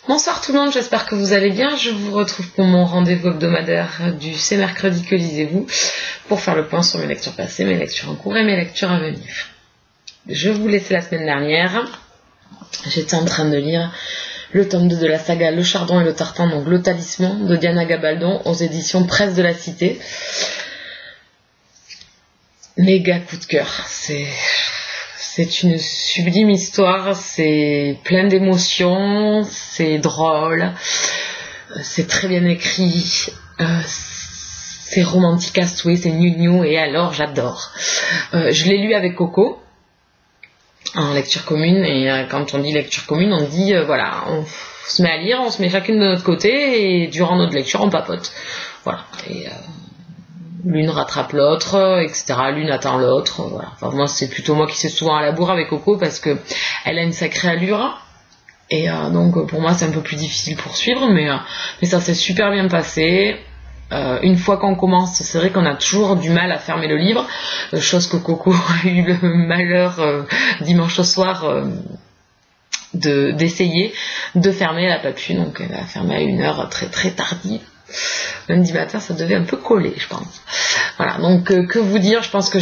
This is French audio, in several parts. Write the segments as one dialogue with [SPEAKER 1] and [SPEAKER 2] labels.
[SPEAKER 1] Bonsoir tout le monde, j'espère que vous allez bien. Je vous retrouve pour mon rendez-vous hebdomadaire du C'est mercredi que lisez-vous pour faire le point sur mes lectures passées, mes lectures en cours et mes lectures à venir. Je vous laissais la semaine dernière, j'étais en train de lire le tome 2 de la saga Le Chardon et le Tartan, donc Le Talisman de Diana Gabaldon aux éditions Presse de la Cité. Méga coup de cœur, c'est une sublime histoire, c'est plein d'émotions, c'est drôle, c'est très bien écrit, c'est romantique à souhait, c'est gnou et alors j'adore. Je l'ai lu avec Coco en lecture commune et quand on dit lecture commune on dit voilà, on se met à lire, on se met chacune de notre côté et durant notre lecture on papote. Voilà. Et l'une rattrape l'autre, etc. L'une attend l'autre. Voilà. Enfin, moi, c'est plutôt moi qui suis souvent à la bourre avec Coco parce que elle a une sacrée allure. Et donc, pour moi, c'est un peu plus difficile pour suivre. Mais ça s'est super bien passé. Une fois qu'on commence, c'est vrai qu'on a toujours du mal à fermer le livre. Chose que Coco a eu le malheur dimanche au soir d'essayer de fermer. Elle n'a pas pu. Donc, elle a fermé à une heure très très tardive. Lundi matin, ça devait un peu coller, je pense. Voilà, donc que vous dire, je pense que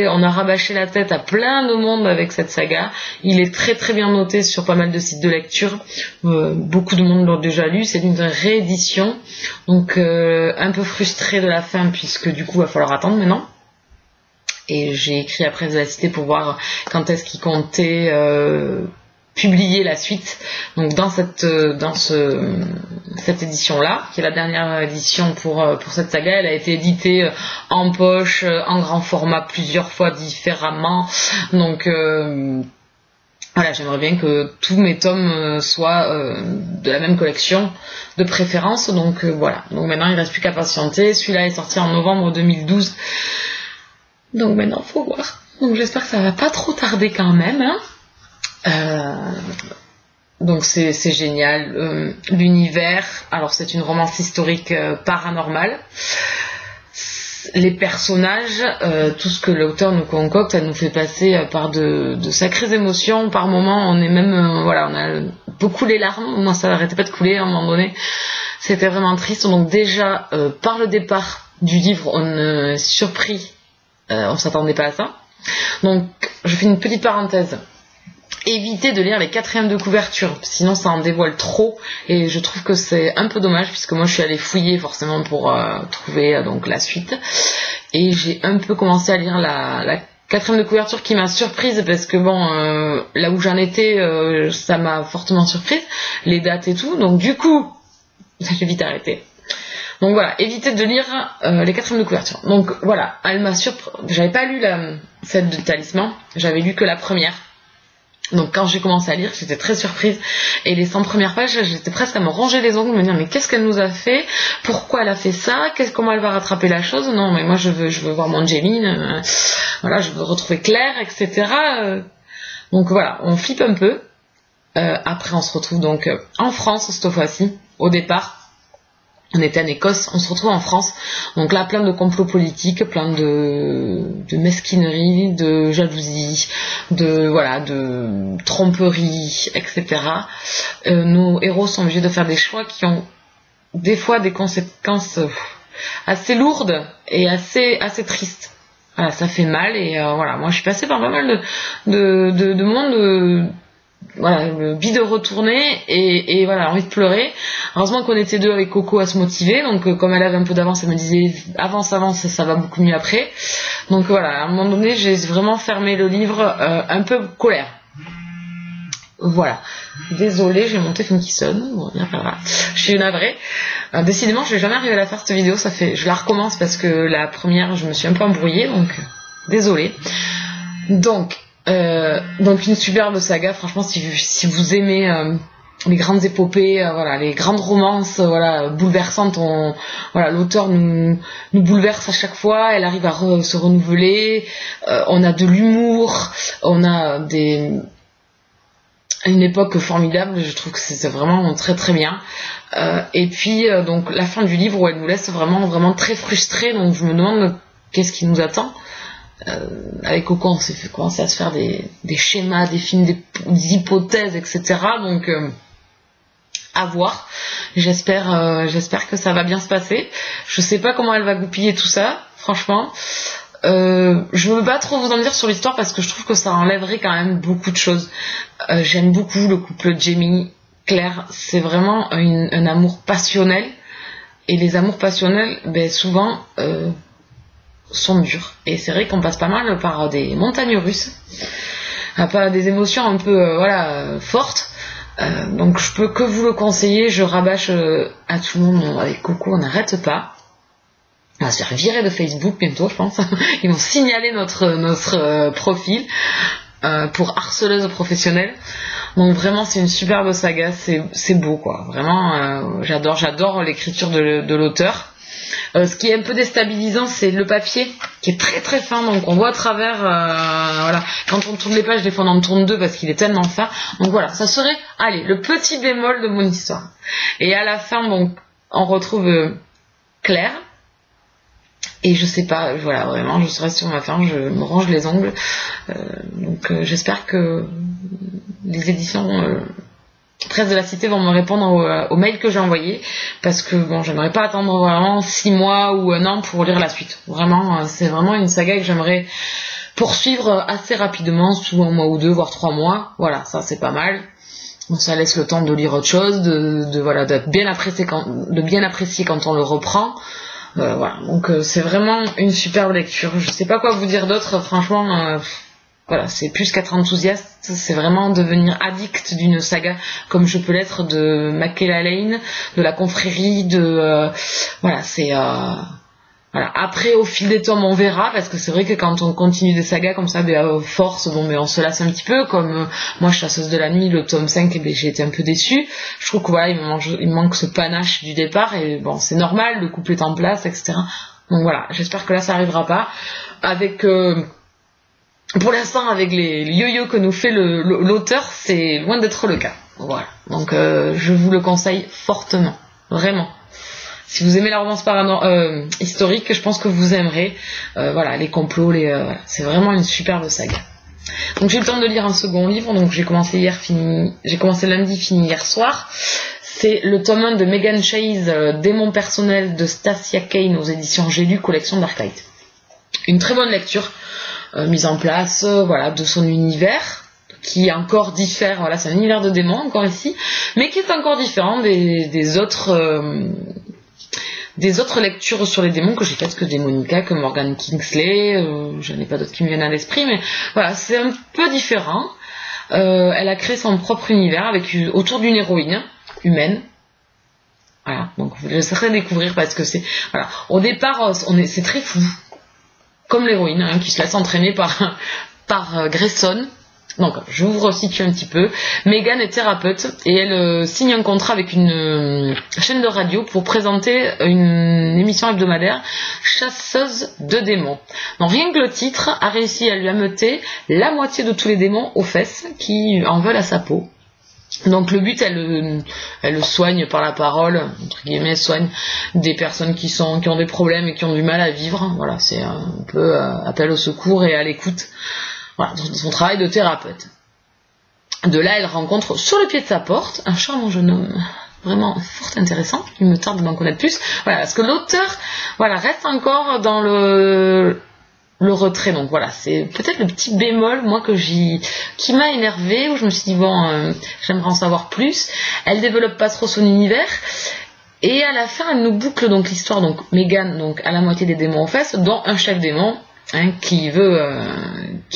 [SPEAKER 1] on a rabâché la tête à plein de monde avec cette saga. Il est très très bien noté sur pas mal de sites de lecture. Beaucoup de monde l'ont déjà lu. C'est une réédition, donc un peu frustré de la fin puisque du coup, il va falloir attendre maintenant. Et j'ai écrit à Presse de la Cité pour voir quand est-ce qu'ils comptaient publier la suite. Donc dans cette édition là, qui est la dernière édition pour cette saga, elle a été éditée en poche, en grand format plusieurs fois différemment. Donc voilà, j'aimerais bien que tous mes tomes soient de la même collection de préférence. Donc voilà. Donc maintenant il reste plus qu'à patienter. Celui-là est sorti en novembre 2012. Donc maintenant faut voir. Donc j'espère que ça va pas trop tarder quand même, hein. Donc c'est génial. L'univers, alors c'est une romance historique paranormale. Les personnages, tout ce que l'auteur nous concocte, ça nous fait passer par de sacrées émotions. Par moments, on est même, voilà, on a beaucoup les larmes. Moi, ça n'arrêtait pas de couler à un moment donné. C'était vraiment triste. Donc déjà, par le départ du livre, on est surpris. On s'attendait pas à ça. Donc, je fais une petite parenthèse. Évitez de lire les quatrièmes de couverture, sinon ça en dévoile trop et je trouve que c'est un peu dommage puisque moi je suis allée fouiller forcément pour trouver donc la suite et j'ai un peu commencé à lire la quatrième de couverture qui m'a surprise parce que bon là où j'en étais ça m'a fortement surprise, les dates et tout, donc du coup j'ai vite arrêté. Donc voilà, évitez de lire les quatrièmes de couverture. Donc voilà, elle m'a surpris, j'avais pas lu celle de Talisman, j'avais lu que la première. Donc quand j'ai commencé à lire, j'étais très surprise. Et les 100 premières pages, j'étais presque à me ronger les ongles, me dire mais qu'est-ce qu'elle nous a fait? Pourquoi elle a fait ça? Comment elle va rattraper la chose? Non, mais moi je veux voir mon Jamie, voilà, je veux retrouver Claire, etc. Donc voilà, on flippe un peu. Après on se retrouve donc en France cette fois-ci, au départ. On était en Écosse, on se retrouve en France. Donc là, plein de complots politiques, plein de mesquineries, de jalousie, de tromperie, etc. Nos héros sont obligés de faire des choix qui ont des fois des conséquences assez lourdes et assez tristes. Voilà, ça fait mal et voilà. Moi, je suis passée par pas mal de monde. Voilà, le bide de retourner et voilà, envie de pleurer. Heureusement qu'on était deux avec Coco à se motiver, donc comme elle avait un peu d'avance, elle me disait avance, ça va beaucoup mieux après. Donc voilà, à un moment donné, j'ai vraiment fermé le livre un peu colère. Voilà. Désolée, j'ai mon téléphone qui sonne. Bon, bien, voilà. Je suis navrée. Décidément, je vais jamais arriver à la faire cette vidéo. Je la recommence parce que la première, je me suis un peu embrouillée, donc désolée. Donc une superbe saga, franchement, si vous aimez les grandes épopées, voilà, les grandes romances, voilà, bouleversantes, voilà, l'auteur nous bouleverse à chaque fois, elle arrive à se renouveler, on a de l'humour, on a une époque formidable, je trouve que c'est vraiment très très bien. Et puis donc la fin du livre où elle nous laisse vraiment très frustrés, donc je me demande qu'est-ce qui nous attend. Avec Coco on s'est fait commencer à se faire des schémas, des films, des hypothèses, etc. Donc à voir. J'espère que ça va bien se passer. Je sais pas comment elle va goupiller tout ça, franchement. Je veux pas trop vous en dire sur l'histoire parce que je trouve que ça enlèverait quand même beaucoup de choses. J'aime beaucoup le couple Jamie Claire, c'est vraiment un amour passionnel, et les amours passionnels souvent sont durs, et c'est vrai qu'on passe pas mal par des montagnes russes, par des émotions un peu fortes. Donc je peux que vous le conseiller. Je rabâche à tout le monde, avec Coco on n'arrête pas. On va se faire virer de Facebook bientôt, je pense. Ils vont signaler notre profil pour harceleuse professionnelle. Donc vraiment c'est une superbe saga, c'est beau quoi. Vraiment j'adore l'écriture de l'auteur. Ce qui est un peu déstabilisant, c'est le papier qui est très très fin, donc on voit à travers, quand on tourne les pages, des fois on en tourne deux parce qu'il est tellement fin. Donc voilà, ça serait, le petit bémol de mon histoire. Et à la fin, donc, on retrouve Claire, et je sais pas, vraiment, je serai sur ma fin, je me range les ongles, donc j'espère que les éditions Presse de la Cité vont me répondre au mail que j'ai envoyé, parce que bon, j'aimerais pas attendre vraiment 6 mois ou un an pour lire la suite. Vraiment, c'est vraiment une saga que j'aimerais poursuivre assez rapidement, sous 1 mois ou 2, voire 3 mois. Voilà, ça c'est pas mal. Bon, ça laisse le temps de lire autre chose, de bien apprécier quand on le reprend. Donc c'est vraiment une superbe lecture. Je sais pas quoi vous dire d'autre, franchement. C'est plus qu'être enthousiaste, c'est vraiment devenir addict d'une saga, comme je peux l'être de Michaela Lane, de la confrérie, Après, au fil des tomes, on verra, parce que c'est vrai que quand on continue des sagas comme ça, force, on se lasse un petit peu, comme moi, Chasseuse de la nuit, le tome 5, j'ai été un peu déçue. Je trouve que il me manque ce panache du départ, et bon, c'est normal, le couple est en place, etc. Donc voilà, j'espère que là, ça arrivera pas. Pour l'instant, avec les yo-yo que nous fait l'auteur, c'est loin d'être le cas. Voilà. Donc, je vous le conseille fortement. Vraiment. Si vous aimez la romance historique, je pense que vous aimerez. Les complots, c'est vraiment une superbe saga. Donc, j'ai eu le temps de lire un second livre. Donc, j'ai commencé lundi, fini hier soir. C'est le tome 1 de Megan Chase, Démon personnel de Stacia Kane aux éditions J'ai lu, collection Darklight. Une très bonne lecture. Mise en place de son univers qui encore diffère, c'est un univers de démons encore ici, mais qui est encore différent des autres lectures sur les démons que j'ai faites, que Démonica, que Morgan Kingsley, j'en ai pas d'autres qui me viennent à l'esprit, mais voilà, c'est un peu différent. Elle a créé son propre univers autour d'une héroïne humaine. Voilà, donc vous le laisserez découvrir, parce que au départ c'est très fou, comme l'héroïne, qui se laisse entraîner par Grayson. Donc, je vous resitue un petit peu. Megan est thérapeute, et elle signe un contrat avec une chaîne de radio pour présenter une émission hebdomadaire, Chasseuse de démons. Donc, rien que le titre a réussi à lui ameuter la moitié de tous les démons aux fesses qui en veulent à sa peau. Donc le but, elle le soigne par la parole, entre guillemets, soigne des personnes qui ont des problèmes et qui ont du mal à vivre. Voilà, c'est un peu appel au secours et à l'écoute. Voilà, son travail de thérapeute. De là, elle rencontre sur le pied de sa porte un charmant jeune homme, vraiment fort intéressant. Il me tarde d'en connaître plus. Voilà, parce que l'auteur, reste encore dans le retrait. Donc voilà, c'est peut-être le petit bémol, moi, qui m'a énervé, où je me suis dit, j'aimerais en savoir plus. Elle développe pas trop son univers, et à la fin, elle nous boucle donc l'histoire, donc Megan, donc à la moitié des démons aux fesses, dont un chef démon, qui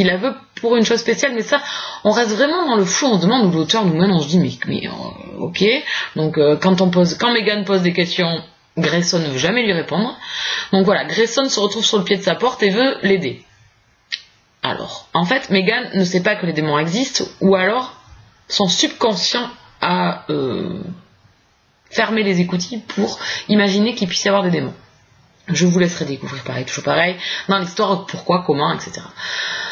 [SPEAKER 1] la veut pour une chose spéciale, mais ça, on reste vraiment dans le flou, on se demande où l'auteur nous mène, on se dit, mais ok. Donc quand Megan pose des questions, Grayson ne veut jamais lui répondre. Donc voilà, Grayson se retrouve sur le pied de sa porte et veut l'aider. Alors, en fait, Megan ne sait pas que les démons existent, ou alors son subconscient a fermé les écoutilles pour imaginer qu'il puisse y avoir des démons. Je vous laisserai découvrir toujours pareil, dans l'histoire, pourquoi, comment, etc.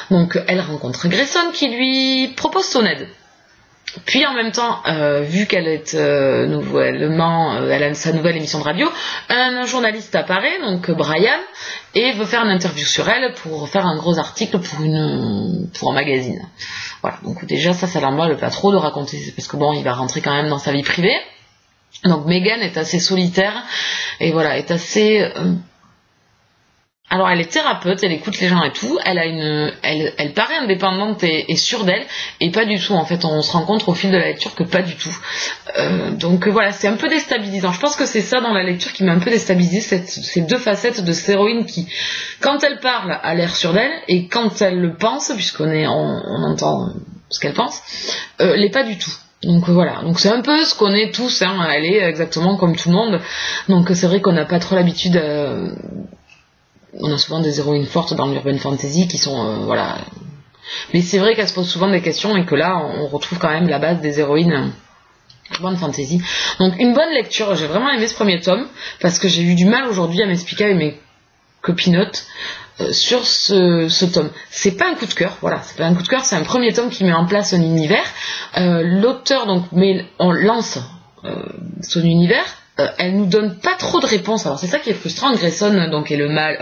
[SPEAKER 1] Donc elle rencontre Grayson qui lui propose son aide. Puis en même temps, vu qu'elle est nouvellement, elle a sa nouvelle émission de radio, un journaliste apparaît, donc Brian, et veut faire une interview sur elle pour faire un gros article pour un magazine. Voilà, donc déjà ça l'emballe pas trop de raconter, parce que bon, il va rentrer quand même dans sa vie privée. Donc Megan est assez solitaire et voilà, est assez alors elle est thérapeute, elle écoute les gens et tout, elle paraît indépendante et sûre d'elle, et pas du tout en fait, on se rend compte au fil de la lecture que pas du tout. Donc voilà, c'est un peu déstabilisant. Je pense que c'est ça dans la lecture qui m'a un peu déstabilisée, ces deux facettes de cette héroïne qui, quand elle parle, a l'air sûre d'elle, et quand elle le pense, on entend ce qu'elle pense, l'est pas du tout. Donc voilà, donc c'est un peu ce qu'on est tous, hein. Elle est exactement comme tout le monde, donc c'est vrai qu'on n'a pas trop l'habitude... On a souvent des héroïnes fortes dans l'urban fantasy qui sont voilà, mais c'est vrai qu'elles se posent souvent des questions et que là on retrouve quand même la base des héroïnes urban fantasy. Donc une bonne lecture, j'ai vraiment aimé ce premier tome parce que j'ai eu du mal aujourd'hui à m'expliquer avec mes copinotes sur ce tome. C'est pas un coup de cœur, voilà, c'est pas un coup de cœur, c'est un premier tome qui met en place un univers. L'auteur donc on lance son univers. Elle nous donne pas trop de réponses. Alors c'est ça qui est frustrant. Grayson donc est le mal,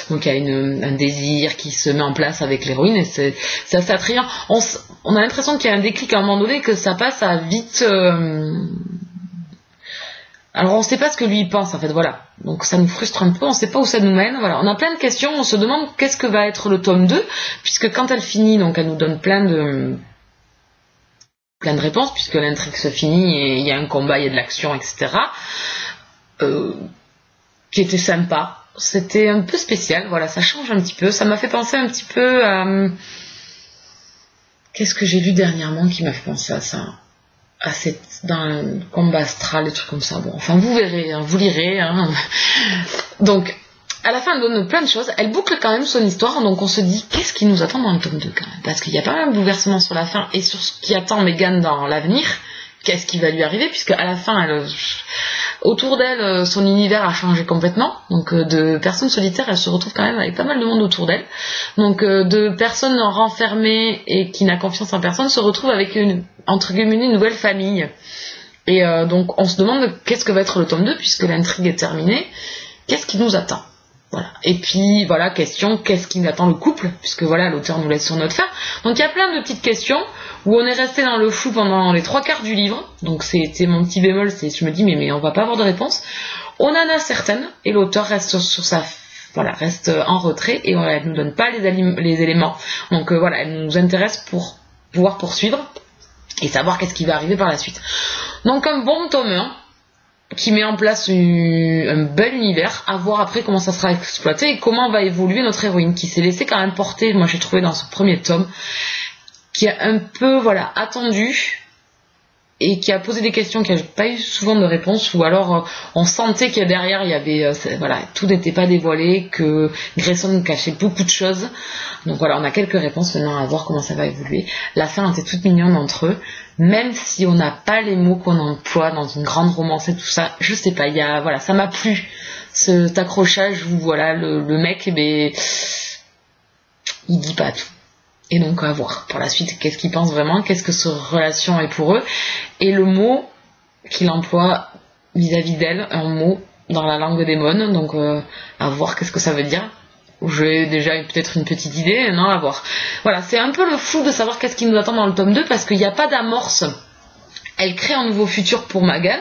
[SPEAKER 1] donc il y a un désir qui se met en place avec l'héroïne et c'est assez attrayant. On a l'impression qu'il y a un déclic à un moment donné, que ça passe à vite. Alors on sait pas ce que lui il pense en fait, voilà. Donc ça nous frustre un peu, on sait pas où ça nous mène. Voilà, on a plein de questions, on se demande qu'est-ce que va être le tome 2, puisque quand elle finit, donc elle nous donne plein de réponses, puisque l'intrigue se finit et il y a un combat, il y a de l'action, etc. Qui était sympa. C'était un peu spécial, voilà, ça change un petit peu. Ça m'a fait penser un petit peu à... Qu'est-ce que j'ai lu dernièrement qui m'a fait penser à ça? Dans le combat astral, des trucs comme ça. Bon, enfin, vous verrez, hein, vous lirez. Hein. Donc, à la fin, elle donne plein de choses. Elle boucle quand même son histoire, donc on se dit, qu'est-ce qui nous attend dans le tome 2 quand même? Parce qu'il y a pas mal de bouleversements sur la fin, et sur ce qui attend Megan dans l'avenir, qu'est-ce qui va lui arriver, puisque à la fin, autour d'elle, son univers a changé complètement. Donc de personnes solitaires, elle se retrouve quand même avec pas mal de monde autour d'elle. Donc de personnes renfermées et qui n'a confiance en personne, se retrouve avec entre guillemets, une nouvelle famille. Et donc on se demande qu'est-ce que va être le tome 2, puisque l'intrigue est terminée. Qu'est-ce qui nous attend? Voilà. Et puis voilà, question, qu'est-ce qui attend le couple, puisque voilà, l'auteur nous laisse sur notre fin. Donc il y a plein de petites questions où on est resté dans le flou pendant les 3/4 du livre. Donc c'est mon petit bémol, je me dis mais on va pas avoir de réponse. On en a certaines et l'auteur reste reste en retrait et elle nous donne pas les éléments. Donc voilà, elle nous intéresse pour pouvoir poursuivre et savoir qu'est-ce qui va arriver par la suite. Donc un bon tome 1 qui met en place un bel univers, à voir après comment ça sera exploité et comment va évoluer notre héroïne, qui s'est laissée quand même porter, moi j'ai trouvé dans ce premier tome, qui a un peu attendu et qui a posé des questions qui n'a pas eu souvent de réponse, ou alors on sentait qu'il y a derrière, il y avait tout n'était pas dévoilé, que Grayson cachait beaucoup de choses. Donc voilà, on a quelques réponses maintenant, à voir comment ça va évoluer. La fin était toute mignonne entre eux, même si on n'a pas les mots qu'on emploie dans une grande romance et tout ça, je sais pas, ça m'a plu, cet accrochage où le mec, il dit pas tout. Et donc à voir pour la suite qu'est-ce qu'il pense vraiment, qu'est-ce que cette relation est pour eux, et le mot qu'il emploie vis-à-vis d'elle, un mot dans la langue démon, donc à voir qu'est-ce que ça veut dire. J'ai déjà peut-être une petite idée, non, à voir. Voilà, c'est un peu le flou de savoir qu'est-ce qui nous attend dans le tome 2, parce qu'il n'y a pas d'amorce. Elle crée un nouveau futur pour Megan.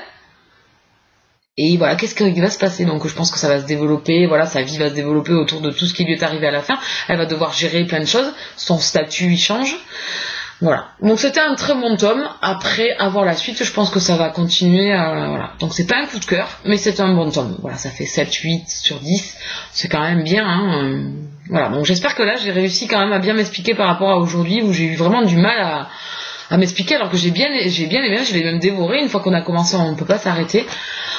[SPEAKER 1] Et voilà, qu'est-ce qui va se passer? Donc je pense que ça va se développer, sa vie va se développer autour de tout ce qui lui est arrivé à la fin. Elle va devoir gérer plein de choses, son statut il change. Voilà. Donc c'était un très bon tome. Après, à voir la suite, je pense que ça va continuer. Donc c'est pas un coup de cœur, mais c'est un bon tome. Voilà, ça fait 7-8 sur 10. C'est quand même bien. Hein. Voilà, donc j'espère que là j'ai réussi quand même à bien m'expliquer par rapport à aujourd'hui, où j'ai eu vraiment du mal à m'expliquer, alors que j'ai bien aimé, je l'ai même dévoré. Une fois qu'on a commencé, on ne peut pas s'arrêter.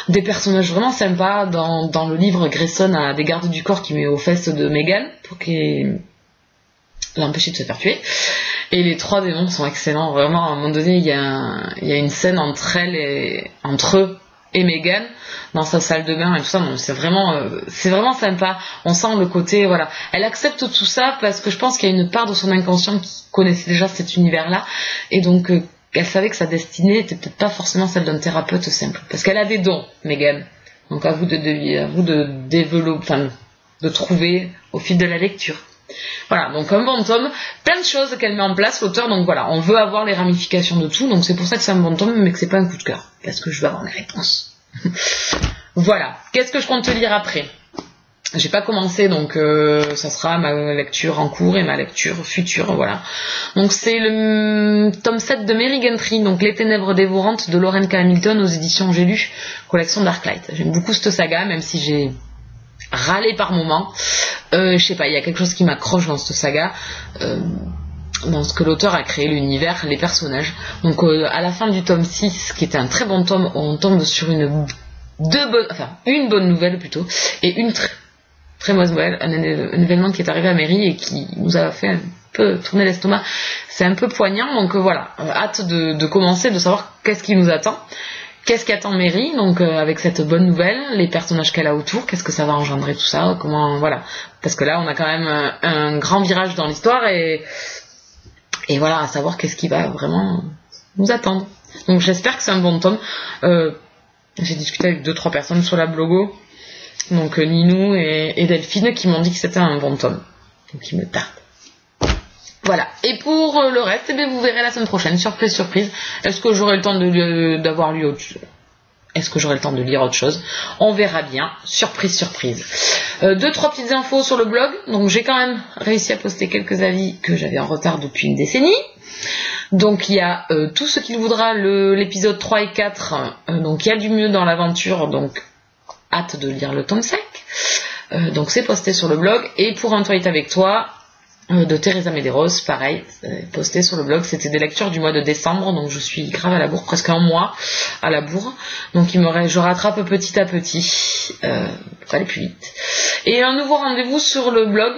[SPEAKER 1] Des personnages vraiment sympas. Dans le livre, Grayson a des gardes du corps qui met aux fesses de Megan pour l'empêcher de se faire tuer. Et les 3 démons sont excellents. Vraiment, à un moment donné, il y a une scène entre eux et Megan dans sa salle de bain et tout ça. Donc c'est vraiment sympa. On sent le côté, elle accepte tout ça parce que je pense qu'il y a une part de son inconscient qui connaissait déjà cet univers-là, et donc elle savait que sa destinée était peut-être pas forcément celle d'un thérapeute simple, parce qu'elle a des dons, Megan. Donc à vous de développer, de trouver au fil de la lecture. Voilà, donc un bon tome, plein de choses qu'elle met en place, l'auteur, donc voilà, on veut avoir les ramifications de tout, donc c'est pour ça que c'est un bon tome, mais que c'est pas un coup de cœur, parce que je veux avoir mes réponses. Voilà, qu'est-ce que je compte te lire après? J'ai pas commencé, donc ça sera ma lecture en cours et ma lecture future, voilà. Donc c'est le tome 7 de Mary Gentry, donc Les Ténèbres dévorantes de Lauren K. Hamilton aux éditions J'ai lu, collection Darklight. J'aime beaucoup cette saga, même si j'ai râlé par moments. Je sais pas, il y a quelque chose qui m'accroche dans cette saga. Dans ce que l'auteur a créé, l'univers, les personnages. Donc à la fin du tome 6, qui était un très bon tome, on tombe sur une bonne nouvelle plutôt, et une très mauvaise nouvelle, un événement qui est arrivé à Mary et qui nous a fait un peu tourner l'estomac. C'est un peu poignant, donc voilà, hâte de commencer, de savoir qu'est-ce qui nous attend, qu'est-ce qu'attend Mary, donc avec cette bonne nouvelle, les personnages qu'elle a autour, qu'est-ce que ça va engendrer tout ça, comment, voilà, parce que là on a quand même un grand virage dans l'histoire et voilà, à savoir qu'est-ce qui va vraiment nous attendre. Donc j'espère que c'est un bon tome. J'ai discuté avec 2-3 personnes sur la blogo, donc Ninou et Delphine, qui m'ont dit que c'était un bon tome, donc il me tarde. Voilà, et pour le reste, eh bien, vous verrez la semaine prochaine, surprise. Est-ce que j'aurai le temps d'avoir lu autre chose? Est-ce que j'aurai le temps de lire autre chose? On verra bien, surprise. 2-3 petites infos sur le blog, donc j'ai quand même réussi à poster quelques avis que j'avais en retard depuis une décennie. Donc il y a tout ce qu'il voudra, l'épisode 3 et 4, donc il y a du mieux dans l'aventure, donc hâte de lire le tome 5. Donc c'est posté sur le blog. Et pour Un toit est avec toi, de Teresa Medeiros, pareil, posté sur le blog. C'était des lectures du mois de décembre, donc je suis grave à la bourre, presque un mois à la bourre. Donc je rattrape petit à petit, pour aller plus vite. Et un nouveau rendez-vous sur le blog.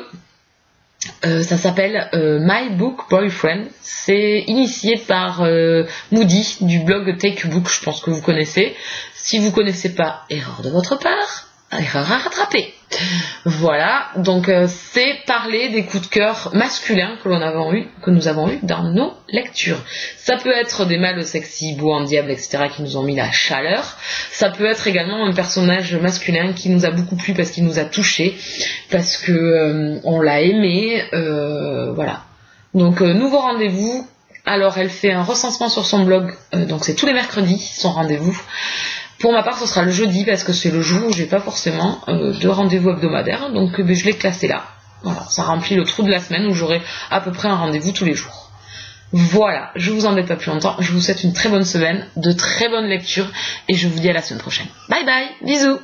[SPEAKER 1] Ça s'appelle My Book Boyfriend. C'est initié par Moody du blog Take Book, je pense que vous connaissez. Si vous connaissez pas, erreur de votre part, erreur à rattraper. Voilà, donc c'est parler des coups de cœur masculins que nous avons eu dans nos lectures. Ça peut être des mâles sexy, beaux en diable, etc., qui nous ont mis la chaleur. Ça peut être également un personnage masculin qui nous a beaucoup plu parce qu'il nous a touchés, parce que on l'a aimé, voilà. Donc nouveau rendez-vous. Alors elle fait un recensement sur son blog, donc c'est tous les mercredis son rendez-vous. Pour ma part, ce sera le jeudi parce que c'est le jour où j'ai pas forcément de rendez-vous hebdomadaire, donc je l'ai classé là. Voilà, ça remplit le trou de la semaine où j'aurai à peu près un rendez-vous tous les jours. Voilà, je vous embête pas plus longtemps, je vous souhaite une très bonne semaine, de très bonnes lectures et je vous dis à la semaine prochaine. Bye bye, bisous.